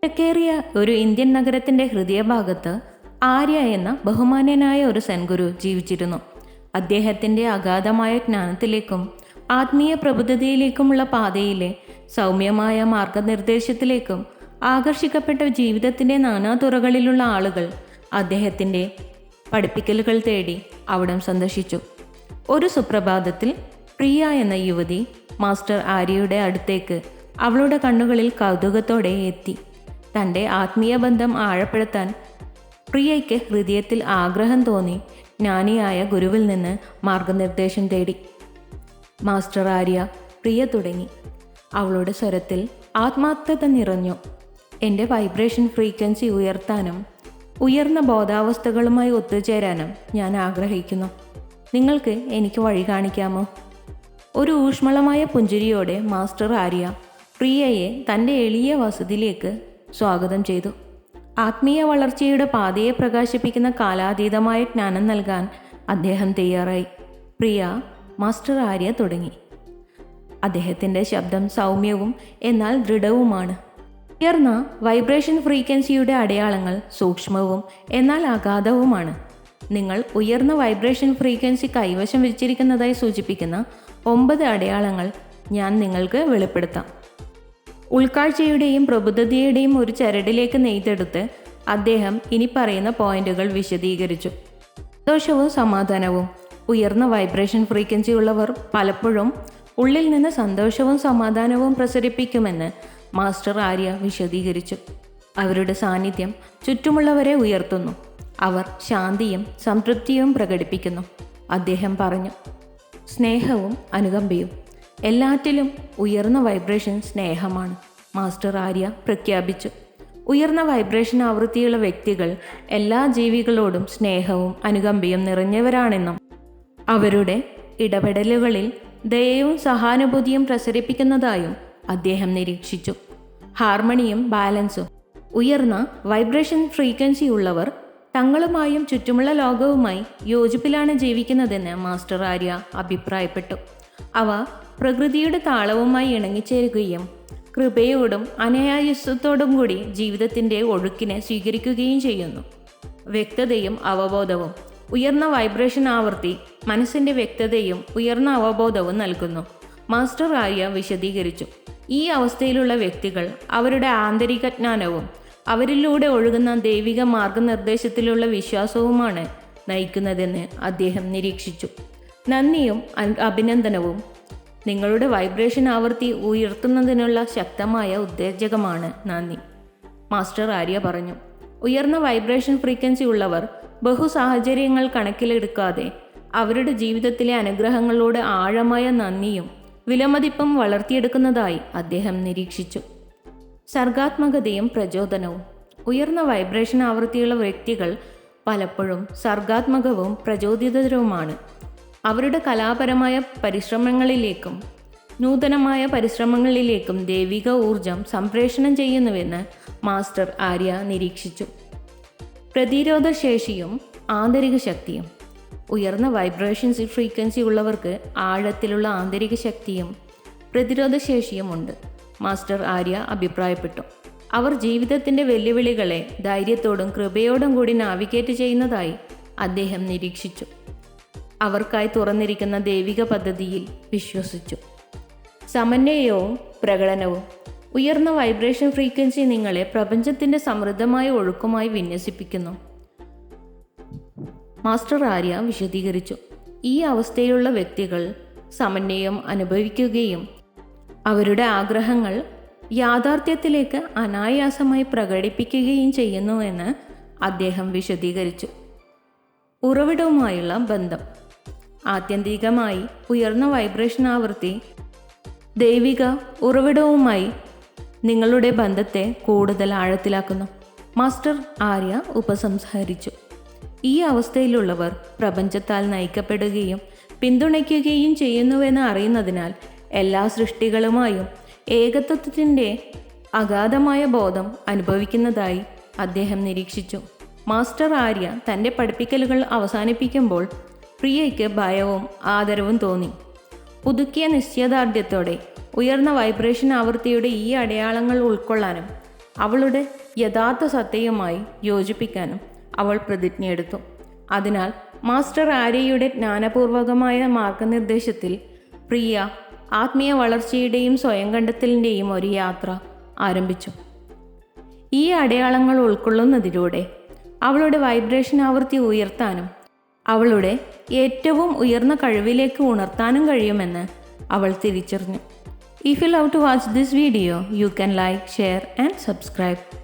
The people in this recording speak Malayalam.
തിരക്കേറിയ ഒരു ഇന്ത്യൻ നഗരത്തിൻ്റെ ഹൃദയഭാഗത്ത് ആര്യ എന്ന ബഹുമാന്യനായ ഒരു സൻഗുരു ജീവിച്ചിരുന്നു. അദ്ദേഹത്തിൻ്റെ അഗാധമായ ജ്ഞാനത്തിലേക്കും ആത്മീയ പ്രബുദ്ധതയിലേക്കുമുള്ള പാതയിലെ സൗമ്യമായ മാർഗനിർദ്ദേശത്തിലേക്കും ആകർഷിക്കപ്പെട്ട ജീവിതത്തിൻ്റെ നാനാതുറകളിലുള്ള ആളുകൾ അദ്ദേഹത്തിൻ്റെ പഠിപ്പിക്കലുകൾ തേടി അവിടം സന്ദർശിച്ചു. ഒരു സുപ്രഭാതത്തിൽ പ്രിയ എന്ന യുവതി മാസ്റ്റർ ആര്യയുടെ അടുത്തേക്ക് അവളുടെ കണ്ണുകളിൽ കൗതുകത്തോടെ എത്തി. തൻ്റെ ആത്മീയ ബന്ധം ആഴപ്പെടുത്താൻ പ്രിയയ്ക്ക് ഹൃദയത്തിൽ ആഗ്രഹം തോന്നി ജ്ഞാനിയായ ഗുരുവിൽ നിന്ന് മാർഗനിർദ്ദേശം തേടി. മാസ്റ്റർ ആര്യ പ്രിയ തുടങ്ങി. അവളുടെ സ്വരത്തിൽ ആത്മാർത്ഥത നിറഞ്ഞു. എൻ്റെ വൈബ്രേഷൻ ഫ്രീക്വൻസി ഉയർത്താനും ഉയർന്ന ബോധാവസ്ഥകളുമായി ഒത്തുചേരാനും ഞാൻ ആഗ്രഹിക്കുന്നു. നിങ്ങൾക്ക് എനിക്ക് വഴി കാണിക്കാമോ? ഒരു ഊഷ്മളമായ പുഞ്ചിരിയോടെ മാസ്റ്റർ ആര്യ പ്രിയയെ തൻ്റെ എളിയ വസതിയിലേക്ക് സ്വാഗതം ചെയ്തു. ആത്മീയ വളർച്ചയുടെ പാതയെ പ്രകാശിപ്പിക്കുന്ന കാലാതീതമായ ജ്ഞാനം നൽകാൻ അദ്ദേഹം തയ്യാറായി. പ്രിയ, മാസ്റ്റർ ആര്യ തുടങ്ങി. അദ്ദേഹത്തിൻ്റെ ശബ്ദം സൗമ്യവും എന്നാൽ ദൃഢവുമാണ്. ഉയർന്ന വൈബ്രേഷൻ ഫ്രീക്വൻസിയുടെ അടയാളങ്ങൾ സൂക്ഷ്മവും എന്നാൽ അഗാധവുമാണ്. നിങ്ങൾ ഉയർന്ന വൈബ്രേഷൻ ഫ്രീക്വൻസി കൈവശം വെച്ചിരിക്കുന്നതായി സൂചിപ്പിക്കുന്ന 9 അടയാളങ്ങൾ ഞാൻ നിങ്ങൾക്ക് വെളിപ്പെടുത്താം. ഉൾക്കാഴ്ചയുടെയും പ്രബുദ്ധതയുടെയും ഒരു ചരടിലേക്ക് നെയ്തെടുത്ത് അദ്ദേഹം ഇനി പറയുന്ന പോയിന്റുകൾ വിശദീകരിച്ചു. സന്തോഷവും സമാധാനവും. ഉയർന്ന വൈബ്രേഷൻ ഫ്രീക്വൻസി ഉള്ളവർ പലപ്പോഴും ഉള്ളിൽ നിന്ന് സന്തോഷവും സമാധാനവും പ്രസരിപ്പിക്കുമെന്ന് മാസ്റ്റർ ആര്യ വിശദീകരിച്ചു. അവരുടെ സാന്നിധ്യം ചുറ്റുമുള്ളവരെ ഉയർത്തുന്നു. അവർ ശാന്തിയും സംതൃപ്തിയും പ്രകടിപ്പിക്കുന്നു. അദ്ദേഹം പറഞ്ഞു. സ്നേഹവും അനുകമ്പയും. എല്ലാറ്റിലും ഉയർന്ന വൈബ്രേഷൻ സ്നേഹമാണ്, മാസ്റ്റർ ആര്യ പ്രഖ്യാപിച്ചു. ഉയർന്ന വൈബ്രേഷൻ ആവൃത്തിയുള്ള വ്യക്തികൾ എല്ലാ ജീവികളോടും സ്നേഹവും അനുകമ്പയും നിറഞ്ഞവരാണെന്നും അവരുടെ ഇടപെടലുകളിൽ ദയയും സഹാനുഭൂതിയും പ്രസരിപ്പിക്കുന്നതായും അദ്ദേഹം നിരീക്ഷിച്ചു. ഹാർമണിയും ബാലൻസും. ഉയർന്ന വൈബ്രേഷൻ ഫ്രീക്വൻസി ഉള്ളവർ തങ്ങളുമായും ചുറ്റുമുള്ള ലോകവുമായി യോജിപ്പിലാണ് ജീവിക്കുന്നതെന്ന് മാസ്റ്റർ ആര്യ അഭിപ്രായപ്പെട്ടു. അവ പ്രകൃതിയുടെ താളവുമായി ഇണങ്ങിച്ചേരുകയും കൃപയോടും അനായാസത്തോടും കൂടി ജീവിതത്തിൻ്റെ ഒഴുക്കിനെ സ്വീകരിക്കുകയും ചെയ്യുന്നു. വ്യക്തതയും അവബോധവും. ഉയർന്ന വൈബ്രേഷൻ ആവൃത്തി മനസ്സിൻ്റെ വ്യക്തതയും ഉയർന്ന അവബോധവും നൽകുന്നു, മാസ്റ്റർ ആര്യ വിശദീകരിച്ചു. ഈ അവസ്ഥയിലുള്ള വ്യക്തികൾ അവരുടെ ആന്തരിക ജ്ഞാനവും അവരിലൂടെ ഒഴുകുന്ന ദൈവിക മാർഗനിർദ്ദേശത്തിലുള്ള വിശ്വാസവുമാണ് നയിക്കുന്നതെന്ന് അദ്ദേഹം നിരീക്ഷിച്ചു. നന്ദിയും അഭിനന്ദനവും. നിങ്ങളുടെ വൈബ്രേഷൻ ആവൃത്തി ഉയർത്തുന്നതിനുള്ള ശക്തമായ ഉത്തേജകമാണ് നന്ദി, മാസ്റ്റർ ആര്യ പറഞ്ഞു. ഉയർന്ന വൈബ്രേഷൻ ഫ്രീക്വൻസി ഉള്ളവർ ബഹുസാഹചര്യങ്ങൾ കണക്കിലെടുക്കാതെ അവരുടെ ജീവിതത്തിലെ അനുഗ്രഹങ്ങളോട് ആഴമായ നന്ദിയും വിലമതിപ്പും വളർത്തിയെടുക്കുന്നതായി അദ്ദേഹം നിരീക്ഷിച്ചു. സർഗാത്മകതയും പ്രചോദനവും. ഉയർന്ന വൈബ്രേഷൻ ആവൃത്തിയുള്ള വ്യക്തികൾ പലപ്പോഴും സർഗാത്മകവും പ്രചോദിതരുമാണ്. അവരുടെ കലാപരമായ പരിശ്രമങ്ങളിലേക്കും നൂതനമായ പരിശ്രമങ്ങളിലേക്കും ദൈവിക ഊർജം സംപ്രേഷണം ചെയ്യുന്നുവെന്ന് മാസ്റ്റർ ആര്യ നിരീക്ഷിച്ചു. പ്രതിരോധശേഷിയും ആന്തരിക ശക്തിയും. ഉയർന്ന വൈബ്രേഷൻ ഫ്രീക്വൻസി ഉള്ളവർക്ക് ആഴത്തിലുള്ള ആന്തരിക ശക്തിയും പ്രതിരോധശേഷിയും ഉണ്ട്, മാസ്റ്റർ ആര്യ അഭിപ്രായപ്പെട്ടു. അവർ ജീവിതത്തിൻ്റെ വെല്ലുവിളികളെ ധൈര്യത്തോടും കൃപയോടും കൂടി നാവിഗേറ്റ് ചെയ്യുന്നതായി അദ്ദേഹം നിരീക്ഷിച്ചു. അവർക്കായി തുറന്നിരിക്കുന്ന ദൈവിക പദ്ധതിയിൽ വിശ്വസിച്ചു. സമന്വയവും പ്രകടനവും. ഉയർന്ന വൈബ്രേഷൻ ഫ്രീക്വൻസി നിങ്ങളെ പ്രപഞ്ചത്തിൻ്റെ സമൃദ്ധമായ ഒഴുക്കുമായി വിന്യസിപ്പിക്കുന്നു, മാസ്റ്റർ ആര്യ വിശദീകരിച്ചു. ഈ അവസ്ഥയിലുള്ള വ്യക്തികൾ സമന്വയം അനുഭവിക്കുകയും അവരുടെ ആഗ്രഹങ്ങൾ യാഥാർത്ഥ്യത്തിലേക്ക് അനായാസമായി പ്രകടിപ്പിക്കുകയും ചെയ്യുന്നുവെന്ന് അദ്ദേഹം വിശദീകരിച്ചു. ഉറവിടവുമായുള്ള ബന്ധം. ആത്യന്തികമായി ഉയർന്ന വൈബ്രേഷൻ ആവൃത്തി ദൈവിക ഉറവിടവുമായി നിങ്ങളുടെ ബന്ധത്തെ കൂടുതൽ ആഴത്തിലാക്കുന്നു, മാസ്റ്റർ ആര്യ ഉപസംഹരിച്ചു. ഈ അവസ്ഥയിലുള്ളവർ പ്രപഞ്ചത്താൽ നയിക്കപ്പെടുകയും പിന്തുണയ്ക്കുകയും ചെയ്യുന്നുവെന്ന് അറിയുന്നതിനാൽ എല്ലാ സൃഷ്ടികളുമായും ഏകത്വത്തിൻ്റെ അഗാധമായ ബോധം അനുഭവിക്കുന്നതായി അദ്ദേഹം നിരീക്ഷിച്ചു. മാസ്റ്റർ ആര്യ തൻ്റെ പഠിപ്പിക്കലുകൾ അവസാനിപ്പിക്കുമ്പോൾ പ്രിയയ്ക്ക് ഭയവും ആദരവും തോന്നി. പുതുക്കിയ നിശ്ചയദാർഢ്യത്തോടെ ഉയർന്ന വൈബ്രേഷൻ ആവൃത്തിയുടെ ഈ അടയാളങ്ങൾ ഉൾക്കൊള്ളാനും അവളുടെ യഥാർത്ഥ സത്തയുമായി യോജിപ്പിക്കാനും അവൾ പ്രതിജ്ഞയെടുത്തു. അതിനാൽ മാസ്റ്റർ ആര്യയുടെ ജ്ഞാനപൂർവകമായ മാർഗനിർദ്ദേശത്തിൽ പ്രിയ ആത്മീയ വളർച്ചയുടെയും സ്വയം കണ്ടെത്തലിൻ്റെയും ഒരു യാത്ര ആരംഭിച്ചു. ഈ അടയാളങ്ങൾ ഉൾക്കൊള്ളുന്നതിലൂടെ അവളുടെ വൈബ്രേഷൻ ആവൃത്തി ഉയർത്താനും അവളുടെ ഏറ്റവും ഉയർന്ന കഴിവിലേക്ക് ഉണർത്താനും കഴിയുമെന്ന് അവൾ തിരിച്ചറിഞ്ഞു. If you love to watch this video, you can like, share and subscribe.